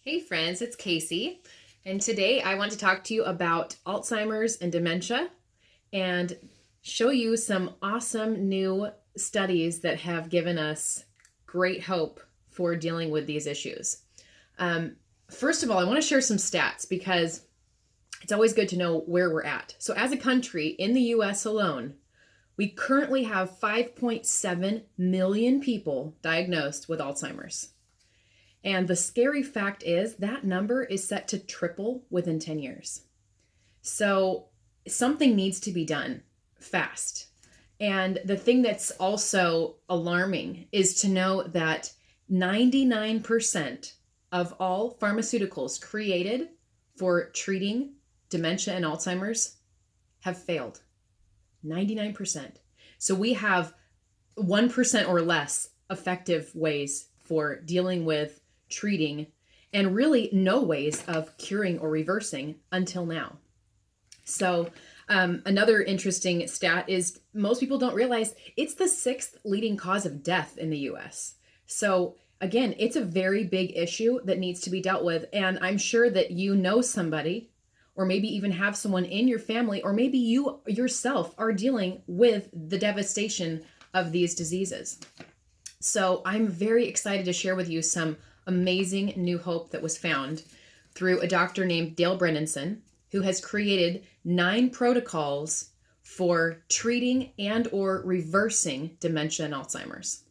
Hey friends, it's Casey, and today I want to talk to you about Alzheimer's and dementia and show you some awesome new studies that have given us great hope for dealing with these issues. First of all, I want to share some stats because it's always good to know where we're at. So, as a country in the US alone, we currently have 5.7 million people diagnosed with Alzheimer's. And the scary fact is that number is set to triple within 10 years. So something needs to be done fast. And the thing that's also alarming is to know that 99% of all pharmaceuticals created for treating dementia and Alzheimer's have failed. 99%. So we have 1% or less effective ways for dealing with treating, and really no ways of curing or reversing until now. So another interesting stat is most people don't realize it's the sixth leading cause of death in the US. So again, it's a very big issue that needs to be dealt with. And I'm sure that you know somebody, or maybe even have someone in your family, or maybe you yourself are dealing with the devastation of these diseases. So I'm very excited to share with you some amazing new hope that was found through a doctor named Dale Bredesen, who has created 9 protocols for treating and or reversing dementia and Alzheimer's.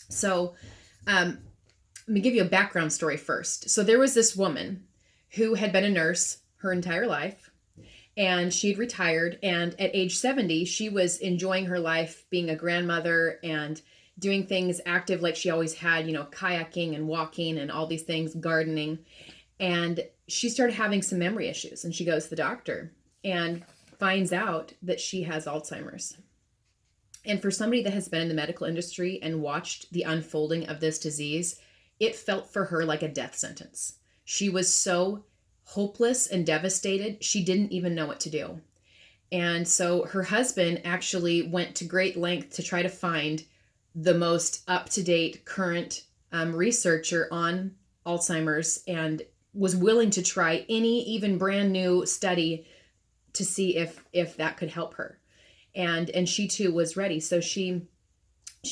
So let me give you a background story first. So there was this woman who had been a nurse her entire life, and she'd retired, and at age 70, she was enjoying her life being a grandmother and doing things active like she always had, kayaking and walking and all these things, gardening. And she started having some memory issues, and she goes to the doctor and finds out that she has Alzheimer's. And for somebody that has been in the medical industry and watched the unfolding of this disease, it felt for her like a death sentence. She was so hopeless and devastated, she didn't even know what to do. And so her husband actually went to great length to try to find the most up-to-date current researcher on Alzheimer's, and was willing to try any even brand new study to see if that could help her. And she too was ready. So she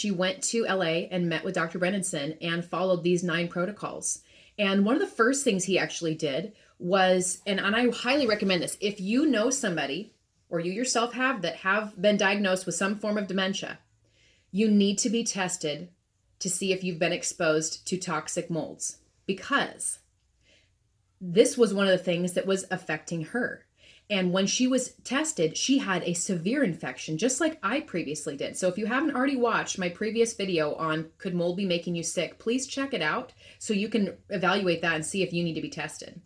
went to LA and met with Dr. Bredesen and followed these 9 protocols. And one of the first things he actually did was, and I highly recommend this, if you know somebody or you yourself have been diagnosed with some form of dementia, you need to be tested to see if you've been exposed to toxic molds, because this was one of the things that was affecting her. And when she was tested, she had a severe infection, just like I previously did. So if you haven't already watched my previous video on could mold be making you sick, please check it out so you can evaluate that and see if you need to be tested.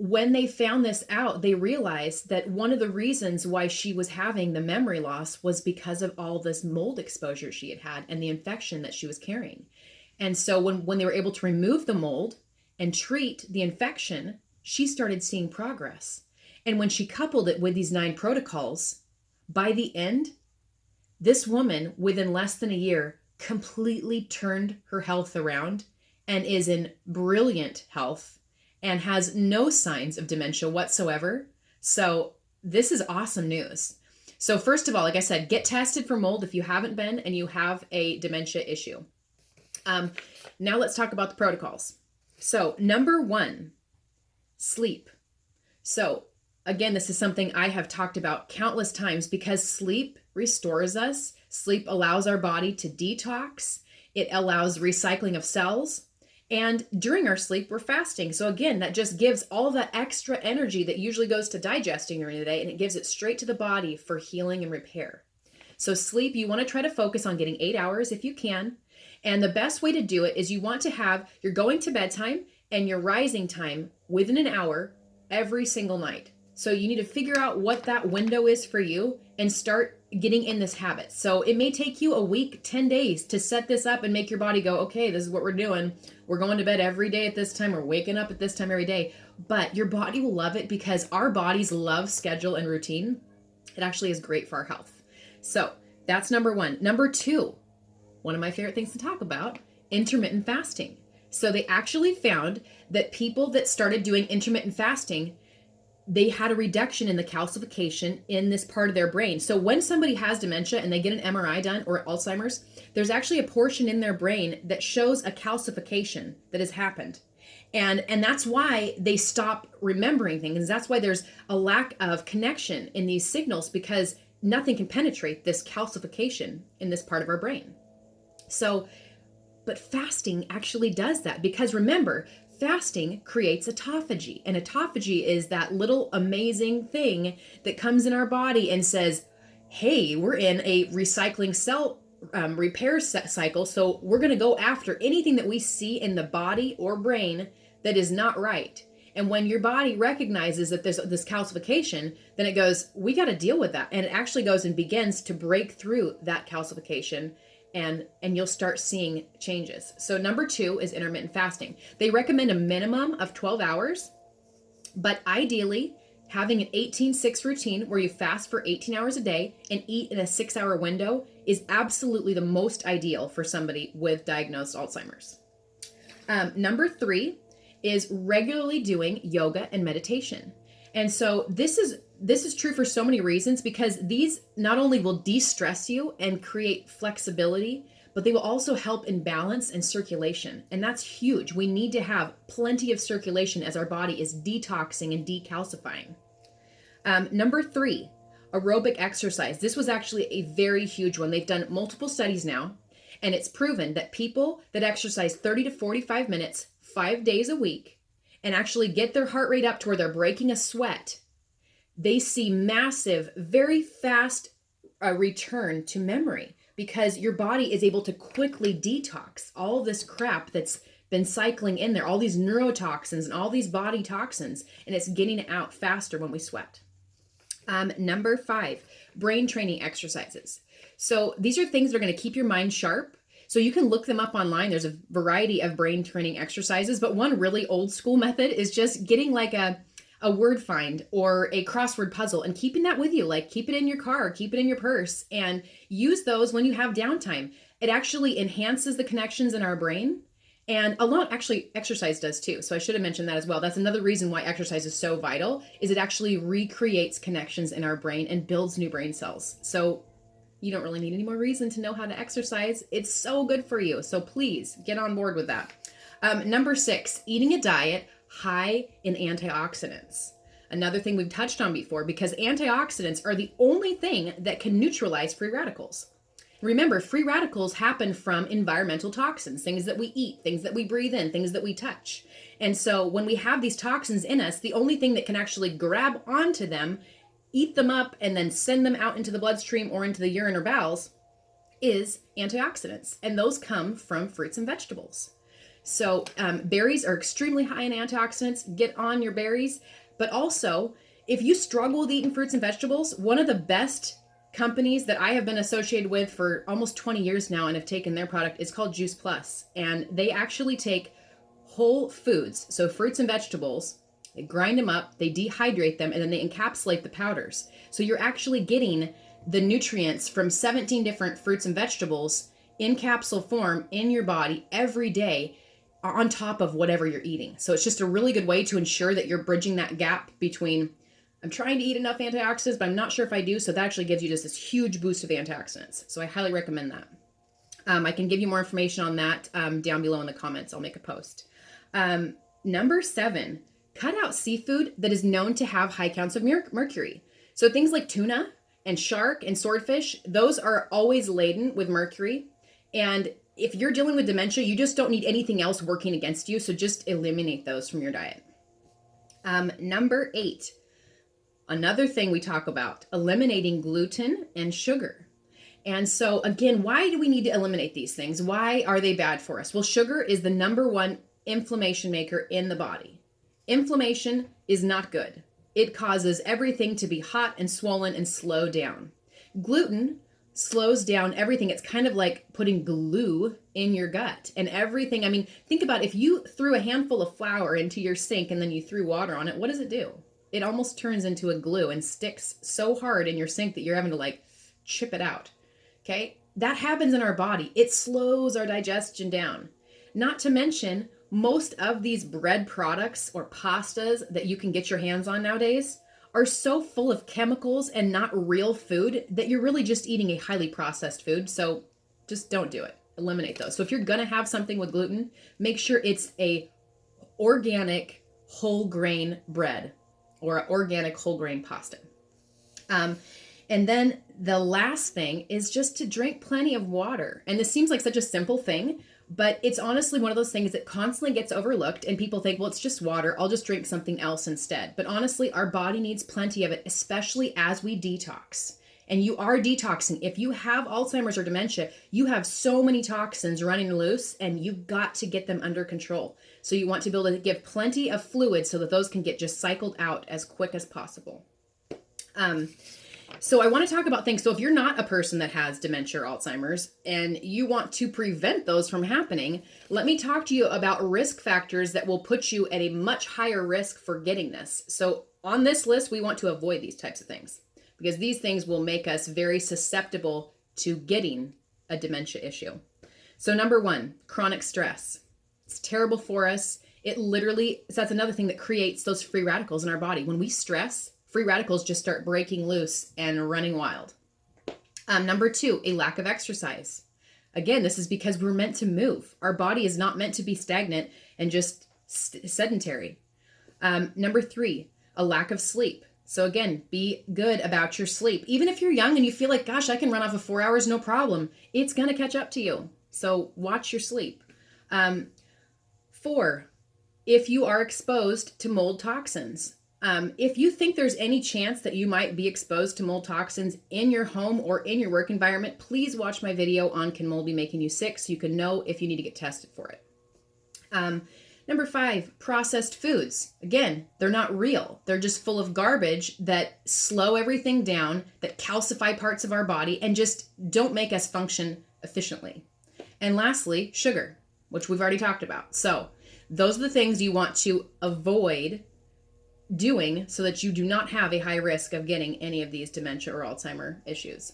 When they found this out, they realized that one of the reasons why she was having the memory loss was because of all this mold exposure she had had and the infection that she was carrying. And so when they were able to remove the mold and treat the infection, she started seeing progress. And when she coupled it with these 9 protocols, by the end, this woman, within less than a year, completely turned her health around and is in brilliant health and has no signs of dementia whatsoever. So this is awesome news. So first of all, like I said, get tested for mold if you haven't been and you have a dementia issue. Now let's talk about the protocols. So number 1, sleep. So again, this is something I have talked about countless times because sleep restores us. Sleep allows our body to detox. It allows recycling of cells. And during our sleep, we're fasting. So again, that just gives all that extra energy that usually goes to digesting during the day, and it gives it straight to the body for healing and repair. So sleep, you want to try to focus on getting 8 hours if you can. And the best way to do it is you want to have your going to bed time and your rising time within an hour every single night. So you need to figure out what that window is for you and start getting in this habit. So it may take you a week, 10 days to set this up and make your body go, okay, this is what we're doing. We're going to bed every day at this time. We're waking up at this time every day. But your body will love it because our bodies love schedule and routine. It actually is great for our health. So that's number 1. Number 2, one of my favorite things to talk about, intermittent fasting. So they actually found that people that started doing intermittent fasting, they had a reduction in the calcification in this part of their brain. So when somebody has dementia and they get an MRI done, or Alzheimer's, there's actually a portion in their brain that shows a calcification that has happened. And that's why they stop remembering things. That's why there's a lack of connection in these signals, because nothing can penetrate this calcification in this part of our brain. So, but fasting actually does that, because remember, fasting creates autophagy. And autophagy is that little amazing thing that comes in our body and says, hey, we're in a recycling cell repair cycle. So we're going to go after anything that we see in the body or brain that is not right. And when your body recognizes that there's this calcification, then it goes, we got to deal with that. And it actually goes and begins to break through that calcification, and you'll start seeing changes. So number 2 is intermittent fasting. They recommend a minimum of 12 hours, but ideally having an 18-6 routine where you fast for 18 hours a day and eat in a 6-hour window is absolutely the most ideal for somebody with diagnosed Alzheimer's. Number 3 is regularly doing yoga and meditation. And so this is true for so many reasons, because these not only will de-stress you and create flexibility, but they will also help in balance and circulation. And that's huge. We need to have plenty of circulation as our body is detoxing and decalcifying. Number 3, aerobic exercise. This was actually a very huge one. They've done multiple studies now, and it's proven that people that exercise 30 to 45 minutes 5 days a week and actually get their heart rate up to where they're breaking a sweat, they see massive, very fast return to memory, because your body is able to quickly detox all this crap that's been cycling in there, all these neurotoxins and all these body toxins, and it's getting it out faster when we sweat. Number 5, brain training exercises. So these are things that are going to keep your mind sharp. So you can look them up online. There's a variety of brain training exercises, but one really old school method is just getting like a word find or a crossword puzzle and keeping that with you. Like keep it in your car, keep it in your purse, and use those when you have downtime. It actually enhances the connections in our brain. And actually exercise does too. So I should have mentioned that as well. That's another reason why exercise is so vital, is it actually recreates connections in our brain and builds new brain cells. So you don't really need any more reason to know how to exercise. It's so good for you. So please get on board with that. Number 6, eating a diet high in antioxidants. Another thing we've touched on before, because antioxidants are the only thing that can neutralize free radicals. Remember, free radicals happen from environmental toxins, things that we eat, things that we breathe in, things that we touch. And so when we have these toxins in us, the only thing that can actually grab onto them, eat them up, and then send them out into the bloodstream or into the urine or bowels is antioxidants. And those come from fruits and vegetables. So berries are extremely high in antioxidants. Get on your berries. But also, if you struggle with eating fruits and vegetables, one of the best companies that I have been associated with for almost 20 years now and have taken their product is called Juice Plus. And they actually take whole foods, so fruits and vegetables, they grind them up, they dehydrate them, and then they encapsulate the powders. So you're actually getting the nutrients from 17 different fruits and vegetables in capsule form in your body every day on top of whatever you're eating. So it's just a really good way to ensure that you're bridging that gap between, I'm trying to eat enough antioxidants, but I'm not sure if I do. So that actually gives you just this huge boost of antioxidants. So I highly recommend that. I can give you more information on that down below in the comments. I'll make a post. Number 7, cut out seafood that is known to have high counts of mercury. So things like tuna and shark and swordfish, those are always laden with mercury. And if you're dealing with dementia, you just don't need anything else working against you. So just eliminate those from your diet. Number 8, another thing we talk about, eliminating gluten and sugar. And so again, why do we need to eliminate these things? Why are they bad for us? Well, sugar is the number 1 inflammation maker in the body. Inflammation is not good. It causes everything to be hot and swollen and slow down. Gluten slows down everything. It's kind of like putting glue in your gut and everything. I mean, think about if you threw a handful of flour into your sink and then you threw water on it, what does it do? It almost turns into a glue and sticks so hard in your sink that you're having to like chip it out. Okay? That happens in our body. It slows our digestion down. Not to mention, most of these bread products or pastas that you can get your hands on nowadays are so full of chemicals and not real food that you're really just eating a highly processed food. So just don't do it. Eliminate those. So if you're going to have something with gluten, make sure it's a organic whole grain bread or organic whole grain pasta. And then the last thing is just to drink plenty of water. And this seems like such a simple thing, but it's honestly one of those things that constantly gets overlooked, and people think, well, it's just water, I'll just drink something else instead. But honestly, our body needs plenty of it, especially as we detox. And you are detoxing. If you have Alzheimer's or dementia, you have so many toxins running loose, and you've got to get them under control. So you want to be able to give plenty of fluid so that those can get just cycled out as quick as possible. So I want to talk about things. So if you're not a person that has dementia or Alzheimer's and you want to prevent those from happening, let me talk to you about risk factors that will put you at a much higher risk for getting this. So on this list, we want to avoid these types of things because these things will make us very susceptible to getting a dementia issue. So number one, chronic stress. It's terrible for us. It literally, so that's another thing that creates those free radicals in our body. When we stress, free radicals just start breaking loose and running wild. Number two, a lack of exercise. Again, this is because we're meant to move. Our body is not meant to be stagnant and just sedentary. Number three, a lack of sleep. So again, be good about your sleep. Even if you're young and you feel like, gosh, I can run off of 4 hours, no problem. It's going to catch up to you. So watch your sleep. Four, if you are exposed to mold toxins. If you think there's any chance that you might be exposed to mold toxins in your home or in your work environment, please watch my video on Can Mold Be Making You Sick so you can know if you need to get tested for it. Number five, processed foods. Again, they're not real. They're just full of garbage that slow everything down, that calcify parts of our body, and just don't make us function efficiently. And lastly, sugar, which we've already talked about. So those are the things you want to avoid doing so that you do not have a high risk of getting any of these dementia or Alzheimer issues.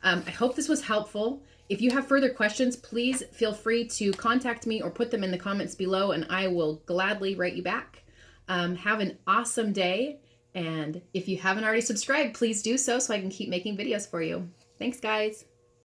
I hope this was helpful. If you have further questions, please feel free to contact me or put them in the comments below and I will gladly write you back. Have an awesome day. And if you haven't already subscribed, please do so I can keep making videos for you. Thanks, guys.